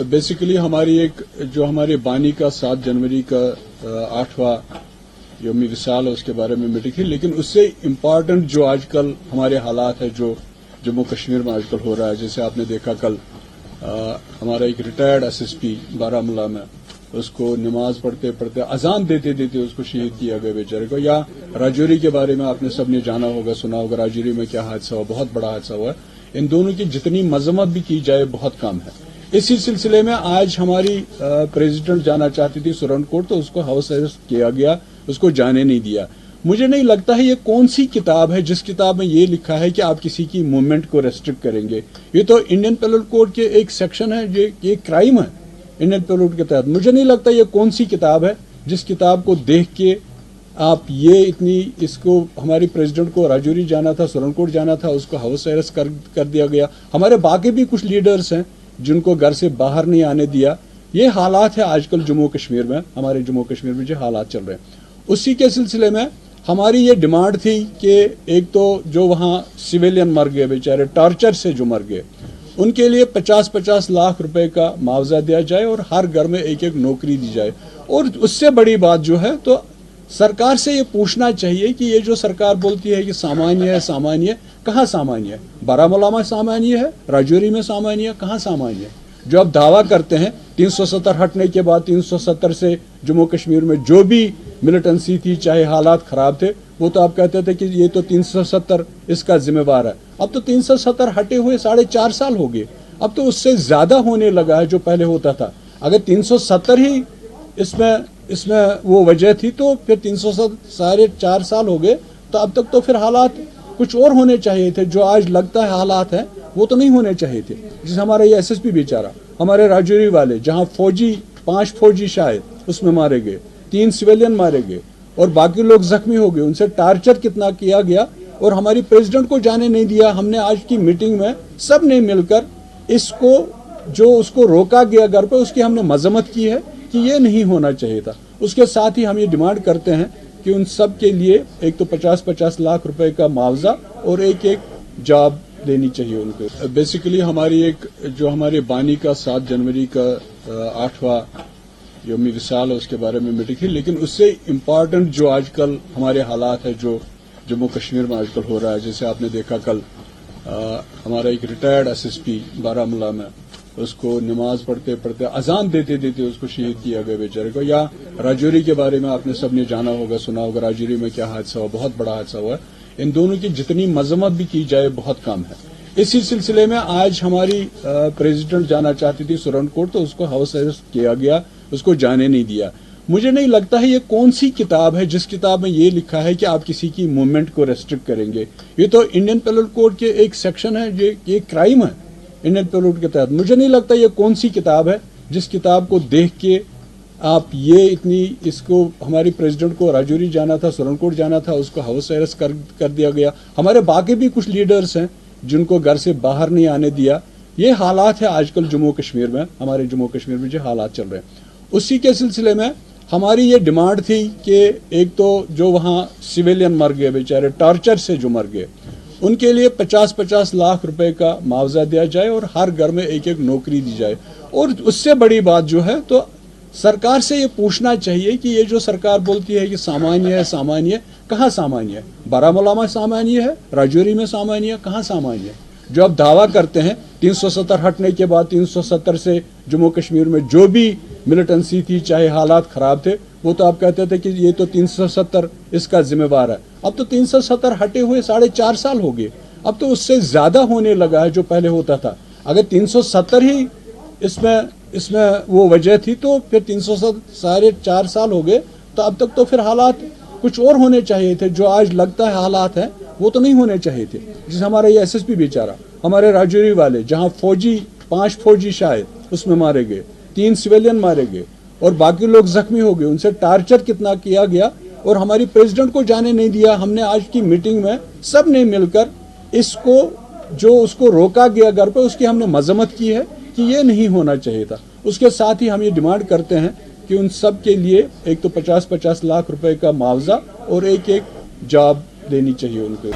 Basically हमारी एक जो हमारे बानी का 7 जनवरी का 8वां यौम विसाल है उसके बारे में मीटिंग थी, लेकिन उससे इम्पॉर्टेंट जो आजकल हमारे हालात है जो जम्मू कश्मीर में आजकल हो रहा है, जैसे आपने देखा कल हमारा एक रिटायर्ड एसएसपी बारामूला में उसको नमाज पढ़ते पढ़ते अजान देते देते उसको शहीद किया गया बेचारे को, या राजौरी के बारे में आपने सबने जाना होगा सुना होगा राजौरी में क्या हादसा हुआ, बहुत बड़ा हादसा हुआ। इन दोनों की जितनी मजम्मत भी की जाए बहुत कम है। इसी सिलसिले में आज हमारी प्रेसिडेंट जाना चाहती थी सुरनकोट, तो उसको हाउस अरेस्ट किया गया, उसको जाने नहीं दिया। मुझे नहीं लगता है ये कौन सी किताब है जिस किताब में ये लिखा है कि आप किसी की मूवमेंट को रेस्ट्रिक्ट करेंगे। ये तो इंडियन पेनल कोड के एक सेक्शन है, ये क्राइम है इंडियन पेनल कोड के तहत। मुझे नहीं लगता ये कौन सी किताब है जिस किताब को देख के आप ये इतनी इसको हमारी प्रेसिडेंट को राजौरी जाना था, सुरनकोट जाना था, उसको हाउस अरेस्ट कर दिया गया। हमारे बाकी भी कुछ लीडर्स हैं जिनको घर से बाहर नहीं आने दिया। ये हालात है आजकल जम्मू कश्मीर में, हमारे जम्मू कश्मीर में जो हालात चल रहे हैं। उसी के सिलसिले में हमारी ये डिमांड थी कि एक तो जो वहाँ सिविलियन मर गए बेचारे, टॉर्चर से जो मर गए, उनके लिए 50-50 लाख रुपए का मुआवजा दिया जाए और हर घर में एक एक नौकरी दी जाए। और उससे बड़ी बात जो है, तो सरकार से ये पूछना चाहिए कि ये जो सरकार बोलती है कि सामान्य है, सामान्य, कहाँ सामान्य है? बारामूला में सामान्य है, राजौरी में सामान्य है, कहाँ सामान्य है? जो आप दावा करते हैं 370 हटने के बाद 370 से जम्मू कश्मीर में जो भी मिलिटेंसी थी, चाहे हालात खराब थे, वो तो आप कहते थे कि ये तो 370 इसका जिम्मेवार है। अब तो 370 हटे हुए 4.5 साल हो गए, अब तो उससे ज्यादा होने लगा है जो पहले होता था। अगर 370 ही इसमें वो वजह थी, तो फिर 304 साल हो गए, तो अब तक तो फिर हालात कुछ और होने चाहिए थे। जो आज लगता है हालात हैं वो तो नहीं होने चाहिए थे। जिस हमारा ये एसएसपी बेचारा, हमारे राजौरी वाले, जहां 5 फौजी शायद उसमें मारे गए, 3 सिविलियन मारे गए और बाकी लोग जख्मी हो गए, उनसे टार्चर कितना किया गया और हमारी प्रेसिडेंट को जाने नहीं दिया। हमने आज की मीटिंग में सब ने मिलकर इसको जो उसको रोका गया घर पे, उसकी हमने मजम्मत की है कि ये नहीं होना चाहिए था। उसके साथ ही हम ये डिमांड करते हैं कि उन सब के लिए एक तो 50-50 लाख रुपए का मुआवजा और एक एक जॉब देनी चाहिए उनको। बेसिकली हमारी एक जो हमारे बानी का 7 जनवरी का 8वां यौम विसाल है उसके बारे में मीटिंग थी, लेकिन उससे इम्पॉर्टेंट जो आजकल हमारे हालात है जो जम्मू कश्मीर में आजकल हो रहा है, जैसे आपने देखा कल हमारा एक रिटायर्ड एसएसपी बारामूला में उसको नमाज पढ़ते पढ़ते अजान देते देते उसको शहीद किया गया बेचारे को, या राजौरी के बारे में आपने सबने जाना होगा सुना होगा राजौरी में क्या हादसा हुआ, बहुत बड़ा हादसा हुआ। इन दोनों की जितनी मजम्मत भी की जाए बहुत कम है। इसी सिलसिले में आज हमारी प्रेसिडेंट जाना चाहती थी सुरनकोट, तो उसको हाउस अरेस्ट किया गया, उसको जाने नहीं दिया। मुझे नहीं लगता है ये कौन सी किताब है जिस किताब में ये लिखा है कि आप किसी की मूवमेंट को रेस्ट्रिक्ट करेंगे। ये तो इंडियन पेनल कोड के एक सेक्शन है, ये क्राइम है इंडियन पेनल कोड के तहत। मुझे नहीं लगता ये कौन सी किताब है जिस किताब को देख के आप ये इतनी इसको हमारी प्रेसिडेंट को राजौरी जाना था, सुरनकोट जाना था, उसको हाउस अरेस्ट कर दिया गया। हमारे बाकी भी कुछ लीडर्स हैं जिनको घर से बाहर नहीं आने दिया। ये हालात है आजकल जम्मू कश्मीर में, हमारे जम्मू कश्मीर में जो हालात चल रहे हैं। उसी के सिलसिले में हमारी ये डिमांड थी कि एक तो जो वहाँ सिविलियन मर गए बेचारे, टॉर्चर से जो मर गए, उनके लिए 50-50 लाख रुपए का मुआवजा दिया जाए और हर घर में एक एक नौकरी दी जाए। और उससे बड़ी बात जो है, तो सरकार से ये पूछना चाहिए कि ये जो सरकार बोलती है कि सामान्य है, सामान्य, कहाँ सामान्य है? बारामूला में सामान्य है, राजौरी में सामान्य है, कहाँ सामान्य है? जो आप दावा करते हैं 370 हटने के बाद 370 से जम्मू कश्मीर में जो भी मिलिटेंसी थी, चाहे हालात खराब थे, वो तो आप कहते थे कि ये तो 370 इसका जिम्मेवार है। अब तो 370 हटे हुए 4.5 साल हो गए, अब तो उससे ज्यादा होने लगा है जो पहले होता था। अगर 370 ही इसमें वो वजह थी, तो फिर 304 साल हो गए, तो अब तक तो फिर हालात कुछ और होने चाहिए थे। जो आज लगता है हालात हैं वो तो नहीं होने चाहिए थे। जिस हमारा ये एसएसपी बेचारा, हमारे राजौरी वाले, जहां 5 फौजी शायद उसमें मारे गए, 3 सिविलियन मारे गए और बाकी लोग जख्मी हो गए, उनसे टार्चर कितना किया गया और हमारी प्रेसिडेंट को जाने नहीं दिया। हमने आज की मीटिंग में सब ने मिलकर इसको जो उसको रोका गया घर पे, उसकी हमने मजम्मत की है कि ये नहीं होना चाहिए था। उसके साथ ही हम ये डिमांड करते हैं कि उन सब के लिए एक तो 50-50 लाख रुपए का मुआवजा और एक एक जॉब देनी चाहिए उनको।